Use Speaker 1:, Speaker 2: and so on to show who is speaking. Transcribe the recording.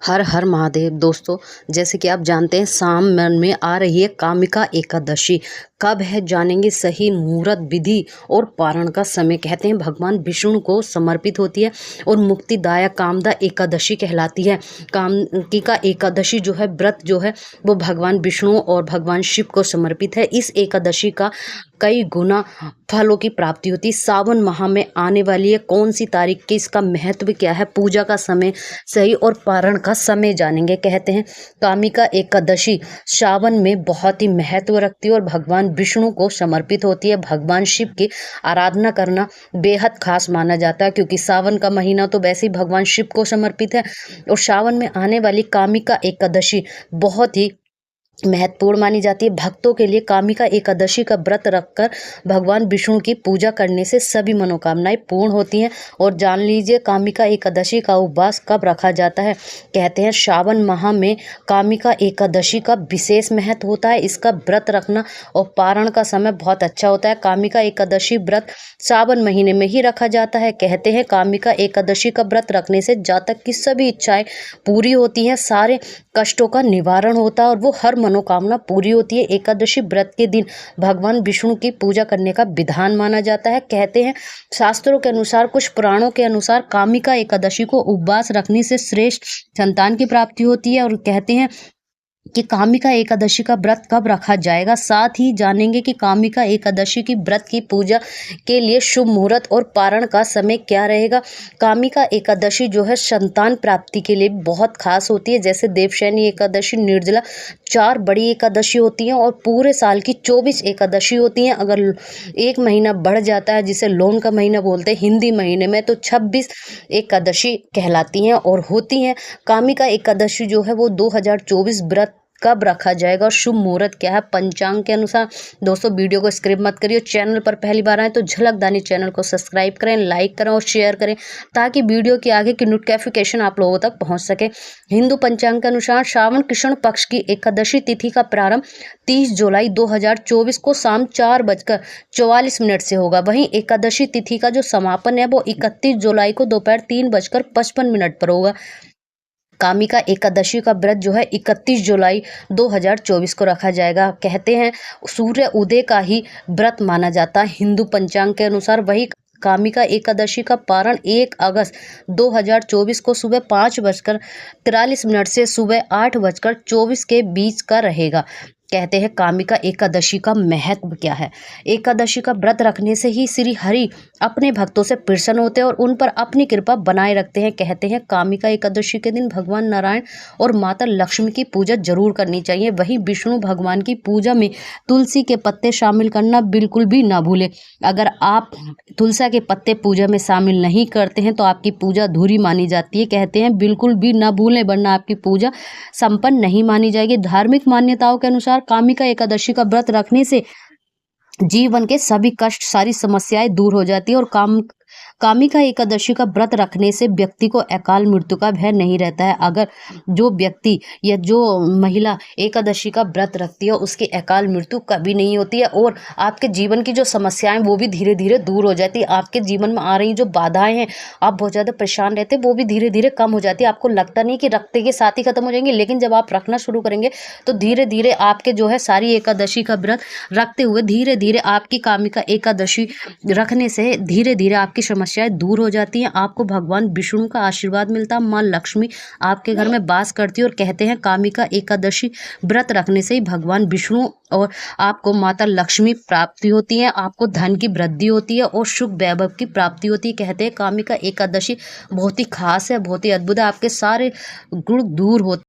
Speaker 1: हर हर महादेव दोस्तों। जैसे कि आप जानते हैं सावन में आ रही है कामिका एकादशी। कब है जानेंगे, सही मुहूर्त, विधि और पारण का समय। कहते हैं भगवान विष्णु को समर्पित होती है और मुक्तिदायक कामदा एकादशी कहलाती है। कामिका एकादशी जो है व्रत जो है वो भगवान विष्णु और भगवान शिव को समर्पित है। इस एकादशी का कई गुना फलों की प्राप्ति होती है। सावन माह में आने वाली है, कौन सी तारीख की, इसका महत्व क्या है, पूजा का समय सही और पारण का समय जानेंगे। कहते हैं कामिका एकादशी सावन में बहुत ही महत्व रखती है और भगवान विष्णु को समर्पित होती है। भगवान शिव की आराधना करना बेहद खास माना जाता है, क्योंकि सावन का महीना तो वैसे ही भगवान शिव को समर्पित है और सावन में आने वाली कामिका एकादशी बहुत ही महत्वपूर्ण मानी जाती है। भक्तों के लिए कामिका एकादशी का व्रत रखकर भगवान विष्णु की पूजा करने से सभी मनोकामनाएं पूर्ण होती हैं। और जान लीजिए कामिका एकादशी का उपवास कब रखा जाता है। कहते हैं श्रावण माह में कामिका एकादशी का विशेष महत्व होता है। इसका व्रत रखना और पारण का समय बहुत अच्छा होता है। कामिका एकादशी व्रत सावन महीने में ही रखा जाता है। कहते हैं कामिका एकादशी का व्रत रखने से जातक की सभी इच्छाएं पूरी होती हैं, सारे कष्टों का निवारण होता है और वो हर मनोकामना पूरी होती है। एकादशी व्रत के दिन भगवान विष्णु की पूजा करने का विधान माना जाता है। कहते हैं शास्त्रों के अनुसार, कुछ पुराणों के अनुसार कामिका एकादशी को उपवास रखने से श्रेष्ठ संतान की प्राप्ति होती है। और कहते हैं कि कामिका एकादशी का व्रत कब रखा जाएगा। साथ ही जानेंगे कि कामिका एकादशी की व्रत की पूजा के लिए शुभ मुहूर्त और पारण का समय क्या रहेगा। कामिका एकादशी जो है संतान प्राप्ति के लिए बहुत खास होती है। जैसे देवशयनी एकादशी, निर्जला, 4 बड़ी एकादशी होती हैं और पूरे साल की 24 एकादशी होती हैं। अगर एक महीना बढ़ जाता है, जिसे लोन का महीना बोलते हैं हिंदी महीने में, तो 26 एकादशी कहलाती हैं और होती हैं। कामिका एकादशी जो है वो 2024 व्रत कब रखा जाएगा और शुभ मुहूर्त क्या है पंचांग के अनुसार। दोस्तों वीडियो को स्किप मत करिए। चैनल पर पहली बार आए तो झलकदानी चैनल को सब्सक्राइब करें, लाइक करें और शेयर करें, ताकि वीडियो की आगे की नोटिफिकेशन आप लोगों तक पहुंच सके। हिंदू पंचांग के अनुसार श्रावण कृष्ण पक्ष की एकादशी तिथि का प्रारंभ 30 जुलाई 2024 को शाम 4:44 से होगा। वहीं एकादशी तिथि का जो समापन है वो 31 जुलाई को दोपहर 3:55 पर होगा। कामिका एकादशी का व्रत जो है 31 जुलाई 2024 को रखा जाएगा। कहते हैं सूर्य उदय का ही व्रत माना जाता है हिंदू पंचांग के अनुसार। वही कामिका एकादशी का पारण 1 अगस्त 2024 को सुबह 5:43 से सुबह 8:24 के बीच का रहेगा। कहते हैं कामिका एकादशी का महत्व क्या है। एकादशी का व्रत रखने से ही श्री हरि अपने भक्तों से प्रसन्न होते हैं और उन पर अपनी कृपा बनाए रखते हैं। कहते हैं कामिका एकादशी के दिन भगवान नारायण और माता लक्ष्मी की पूजा जरूर करनी चाहिए। वहीं विष्णु भगवान की पूजा में तुलसी के पत्ते शामिल करना बिल्कुल भी ना भूलें। अगर आप तुलसी के पत्ते पूजा में शामिल नहीं करते हैं तो आपकी पूजा अधूरी मानी जाती है। कहते हैं बिल्कुल भी ना भूलें, वरना आपकी पूजा संपन्न नहीं मानी जाएगी। धार्मिक मान्यताओं के अनुसार कामिका एकादशी का व्रत रखने से जीवन के सभी कष्ट, सारी समस्याएं दूर हो जाती है और कामिका एकादशी का व्रत रखने से व्यक्ति को अकाल मृत्यु का भय नहीं रहता है। अगर जो व्यक्ति या जो महिला एकादशी का व्रत रखती है उसकी अकाल मृत्यु कभी नहीं होती है और आपके जीवन की जो समस्याएं वो भी धीरे धीरे दूर हो जाती है। आपके जीवन में आ रही जो बाधाएं हैं, आप बहुत ज़्यादा परेशान रहते हैं, वो भी धीरे धीरे कम हो जाती है। आपको लगता नहीं कि रखते के साथ ही खत्म हो जाएंगे, लेकिन जब आप रखना शुरू करेंगे तो धीरे धीरे आपके जो है सारी एकादशी का व्रत रखते हुए धीरे धीरे आपकी कामिका एकादशी रखने से धीरे धीरे आपकी समस्याएं दूर हो जाती हैं। आपको भगवान विष्णु का आशीर्वाद मिलता है, माँ लक्ष्मी आपके घर में वास करती है और कहते हैं कामिका एकादशी व्रत रखने से ही भगवान विष्णु और आपको माता लक्ष्मी प्राप्ति होती है, आपको धन की वृद्धि होती है और सुख वैभव की प्राप्ति होती है। कहते हैं कामिका एकादशी बहुत ही खास है, बहुत ही अद्भुत है। आपके सारे गुण दूर होते